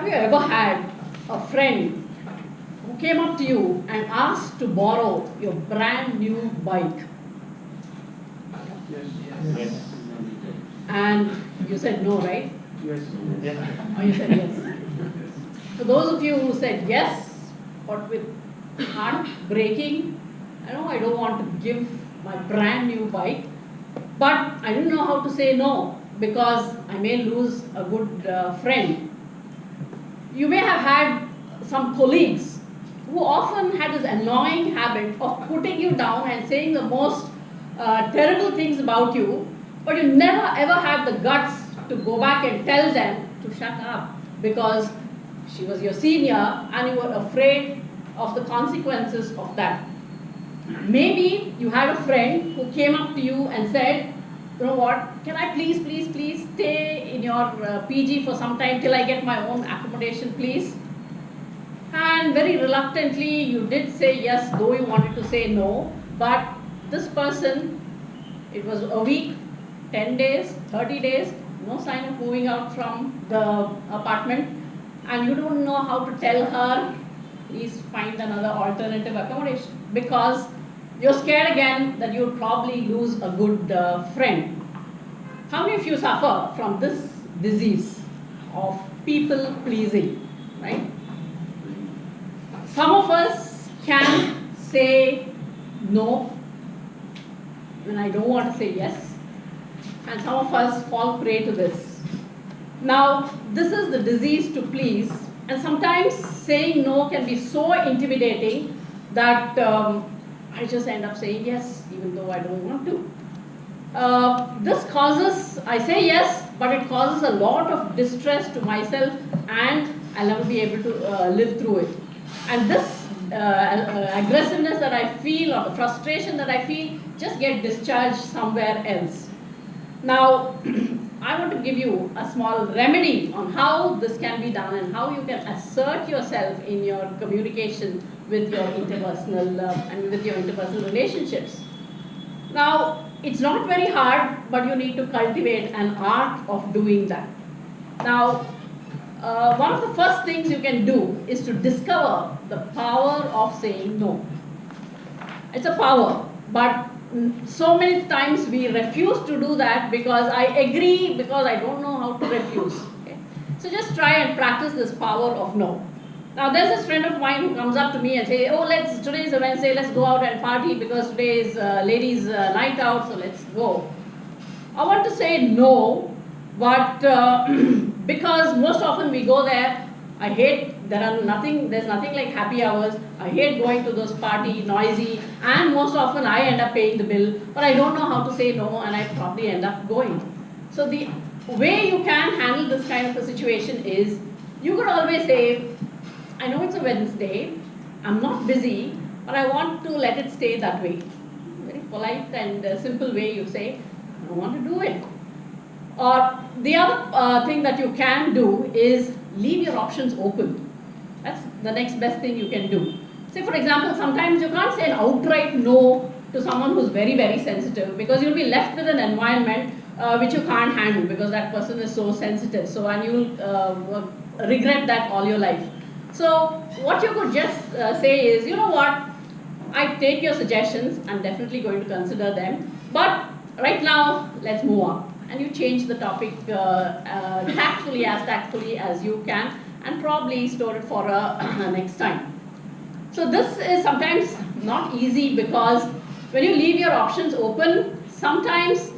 Have you ever had a friend who came up to you and asked to borrow your brand new bike? Yes. Yes. And you said no, right? Yes. Or you said yes? For those of you who said yes, but with heart breaking, I know I don't want to give my brand new bike, but I didn't know how to say no because I may lose a good friend. You may have had some colleagues who often had this annoying habit of putting you down and saying the most terrible things about you, but you never ever had the guts to go back and tell them to shut up because she was your senior and you were afraid of the consequences of that. Maybe you had a friend who came up to you and said, you know what, can I please stay in your PG for some time till I get my own accommodation, please? And very reluctantly you did say yes, though you wanted to say no. But this person, it was a week, 10 days, 30 days, no sign of moving out from the apartment, and you don't know how to tell her, please find another alternative accommodation, because you're scared again that you'll probably lose a good friend. How many of you suffer from this disease of people pleasing, right? Some of us can say no when I don't want to say yes, and some of us fall prey to this. Now, this is the disease to please, and sometimes saying no can be so intimidating that I just end up saying yes, even though I don't want to. This causes, I say yes, but it causes a lot of distress to myself, and I'll never be able to live through it. And this aggressiveness that I feel, or the frustration that I feel, just get discharged somewhere else. Now, I want to give you a small remedy on how this can be done and how you can assert yourself in your communication with your interpersonal relationships. Now, it's not very hard, but you need to cultivate an art of doing that. Now, one of the first things you can do is to discover the power of saying no. It's a power, but so many times we refuse to do that because I agree, because I don't know how to refuse. Okay? So just try and practice this power of no. Now there's this friend of mine who comes up to me and says, oh, today is a Wednesday, let's go out and party because today is ladies' night out, so let's go. I want to say no, but because most often we go there, I hate, there's nothing like happy hours. I hate going to those party, noisy, and most often I end up paying the bill, but I don't know how to say no, and I probably end up going. So the way you can handle this kind of a situation is, you could always say, I know it's a Wednesday, I'm not busy, but I want to let it stay that way. Very polite and simple way you say, I don't want to do it. Or the other thing that you can do is leave your options open. That's the next best thing you can do. Say for example, sometimes you can't say an outright no to someone who's very, very sensitive, because you'll be left with an environment which you can't handle because that person is so sensitive. So, and you'll regret that all your life. So what you could just say is, you know what, I take your suggestions, I'm definitely going to consider them, but right now, let's move on. And you change the topic tactfully as you can, and probably store it for next time. So this is sometimes not easy, because when you leave your options open, sometimes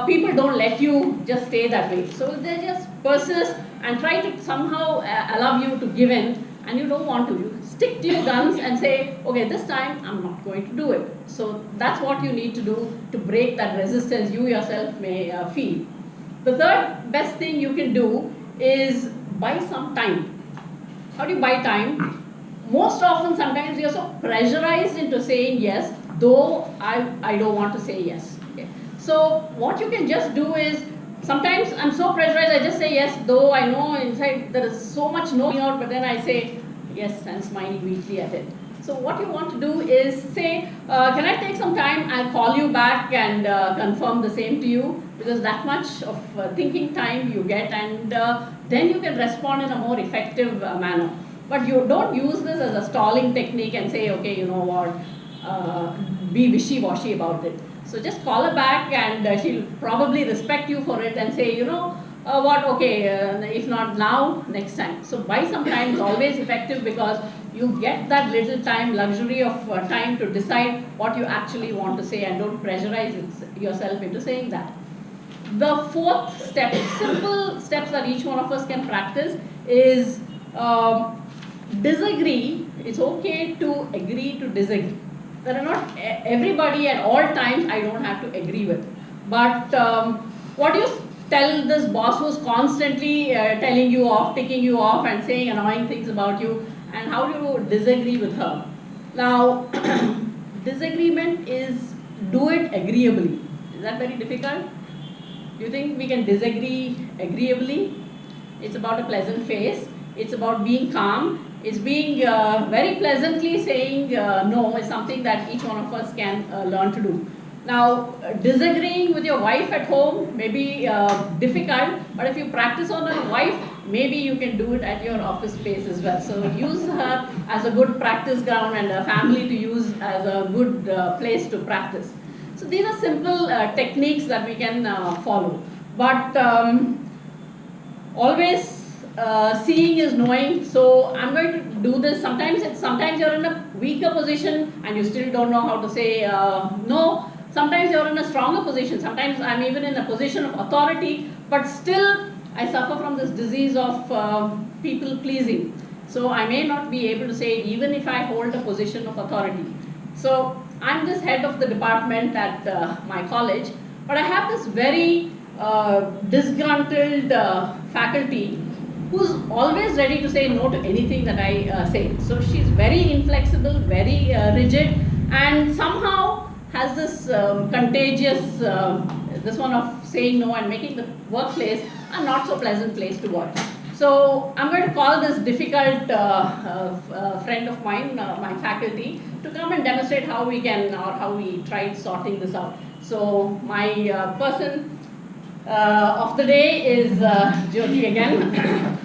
people don't let you just stay that way. So they just persist and try to somehow allow you to give in, and you don't want to. You stick to your guns and say, okay, this time I'm not going to do it. So that's what you need to do to break that resistance you yourself may feel. The third best thing you can do is buy some time. How do you buy time? Most often, sometimes you're so pressurized into saying yes, though I don't want to say yes. Okay? So what you can just do is, sometimes I'm so pressurized, I just say yes, though I know inside there is so much no out, but then I say yes and smiling weakly at it. So what you want to do is say, can I take some time? I'll call you back and confirm the same to you, because that much of thinking time you get, and then you can respond in a more effective manner. But you don't use this as a stalling technique and say, okay, you know what, be wishy-washy about it. So just call her back, and she'll probably respect you for it and say, you know, okay, if not now, next time. So buy some time is always effective, because you get that little time, luxury of time to decide what you actually want to say, and don't pressurize yourself into saying that. The fourth step, simple steps that each one of us can practice, is disagree. It's okay to agree to disagree. There are not everybody at all times I don't have to agree with. But what do you tell this boss who's constantly telling you off, ticking you off, and saying annoying things about you, and how do you disagree with her? Now, disagreement is do it agreeably. Is that very difficult? Do you think we can disagree agreeably? It's about a pleasant face. It's about being calm. It's being very pleasantly saying no is something that each one of us can learn to do. Now, disagreeing with your wife at home may be difficult, but if you practice on a wife, maybe you can do it at your office space as well. So use her as a good practice ground, and a family to use as a good place to practice. So these are simple techniques that we can follow. But always seeing is knowing. So I'm going to do this. Sometimes you're in a weaker position and you still don't know how to say no. Sometimes you're in a stronger position. Sometimes I'm even in a position of authority, but still I suffer from this disease of people pleasing. So I may not be able to say it even if I hold a position of authority. So I'm this head of the department at my college, but I have this very disgruntled faculty who's always ready to say no to anything that I say. So she's very inflexible, very rigid, and somehow has this contagious, this one of saying no and making the workplace a not so pleasant place to work. So I'm going to call this difficult friend of mine, my faculty, to come and demonstrate how we can, or how we tried sorting this out. So my person of the day is Jyoti again.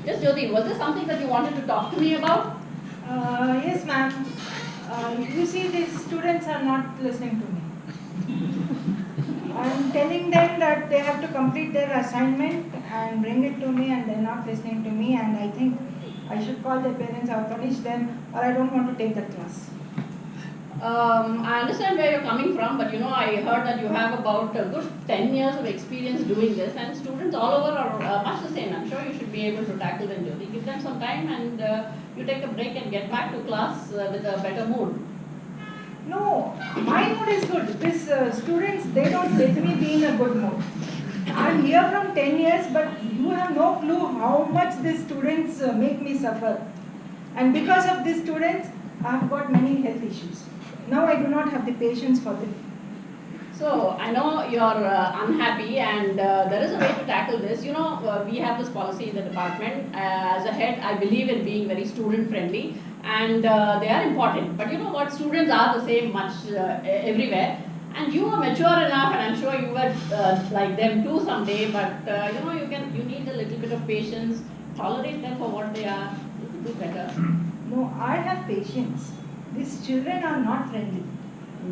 Yes, Jyoti, was there something that you wanted to talk to me about? Yes, ma'am. You see, these students are not listening to me. I'm telling them that they have to complete their assignment and bring it to me, and they're not listening to me, and I think I should call their parents or punish them, or I don't want to take that class. I understand where you're coming from, but you know, I heard that you have about a good 10 years of experience doing this, and students all over are much the same. I'm sure you should be able to tackle them, Jyoti. Give them some time, and you take a break and get back to class with a better mood. No, my mood is good. These students, they don't let me be in a good mood. I'm here from 10 years, but you have no clue how much these students make me suffer. And because of these students, I've got many health issues. Now I do not have the patience for them. So I know you're unhappy, and there is a way to tackle this. You know, we have this policy in the department. As a head, I believe in being very student friendly, and they are important. But you know what, students are the same much everywhere. And you are mature enough, and I'm sure you were like them too someday. But you know, you need a little bit of patience. Tolerate them for what they are. You can do better. No, I have patience. These children are not friendly.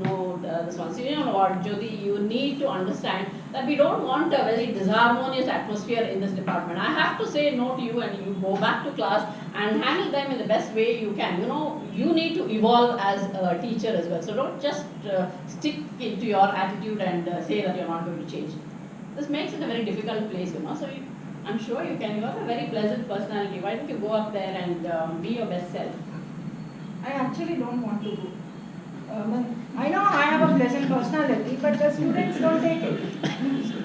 No, this one. So you know what, Jyoti, you need to understand that we don't want a very disharmonious atmosphere in this department. I have to say no to you, and you go back to class and handle them in the best way you can. You know, you need to evolve as a teacher as well. So don't just stick into your attitude and say that you're not going to change. This makes it a very difficult place, you know. So I'm sure you can. You have a very pleasant personality. Why don't you go up there and be your best self? I actually don't want to go. I know I have a pleasant personality, but the students don't take it.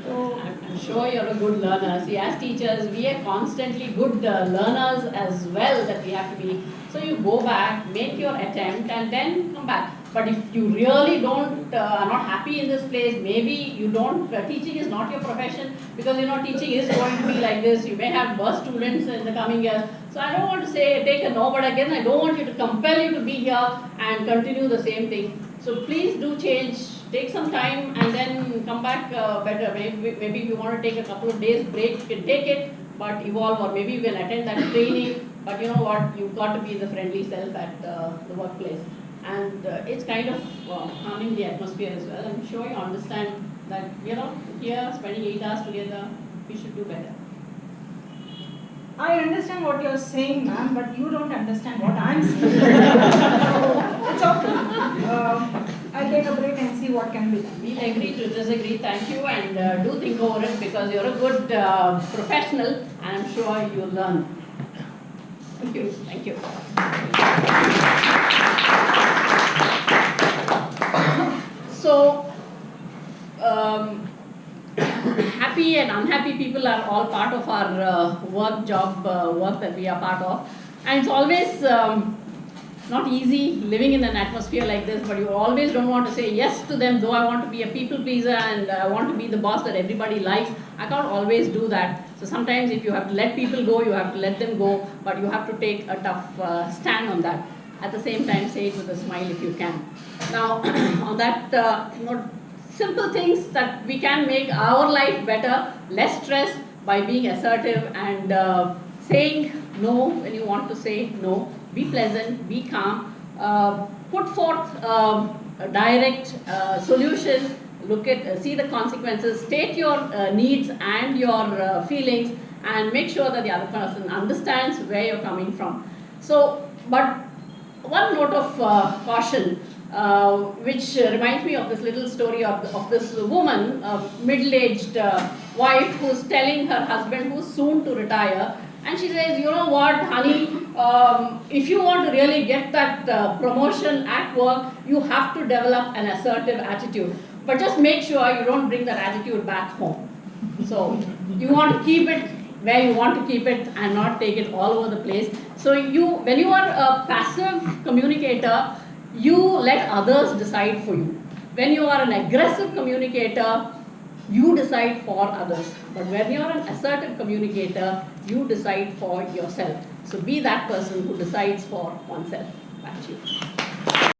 So I'm sure you're a good learner. See, as teachers, we are constantly good learners as well that we have to be. So you go back, make your attempt, and then come back. But if you really are not happy in this place, maybe you don't, teaching is not your profession, because teaching is going to be like this. You may have worse students in the coming years. So I don't want to say take a no, but again I don't want you to compel you to be here and continue the same thing. So please do change, take some time and then come back better. Maybe if you want to take a couple of days break, you can take it, but evolve, or maybe you can attend that training. But you know what, you've got to be the friendly self at the workplace. And it's kind of harming the atmosphere as well. I'm sure you understand that, here spending 8 hours together, we should do better. I understand what you're saying, ma'am, but you don't understand what I'm saying. It's okay. I'll take a break and see what can be done. We'll agree to disagree. Thank you, and do think over it, because you're a good professional, and I'm sure you'll learn. Thank you. Thank you. So, happy and unhappy people are all part of our work that we are part of. And it's always not easy living in an atmosphere like this, but you always don't want to say yes to them, though I want to be a people pleaser and I want to be the boss that everybody likes. I can't always do that. So sometimes if you have to let people go, you have to let them go, but you have to take a tough stand on that. At the same time, say it with a smile if you can. Now, on that simple things that we can make our life better, less stress, by being assertive and saying no when you want to say no. Be pleasant, be calm, put forth a direct solution, see the consequences, state your needs and your feelings, and make sure that the other person understands where you're coming from. So, but one note of caution, which reminds me of this little story of this woman, a middle-aged wife who's telling her husband, who's soon to retire, and she says, you know what, honey, if you want to really get that promotion at work, you have to develop an assertive attitude. But just make sure you don't bring that attitude back home. So you want to keep it where you want to keep it and not take it all over the place. So when you are a passive communicator, you let others decide for you. When you are an aggressive communicator, you decide for others. But when you are an assertive communicator, you decide for yourself. So be that person who decides for oneself. Back to you.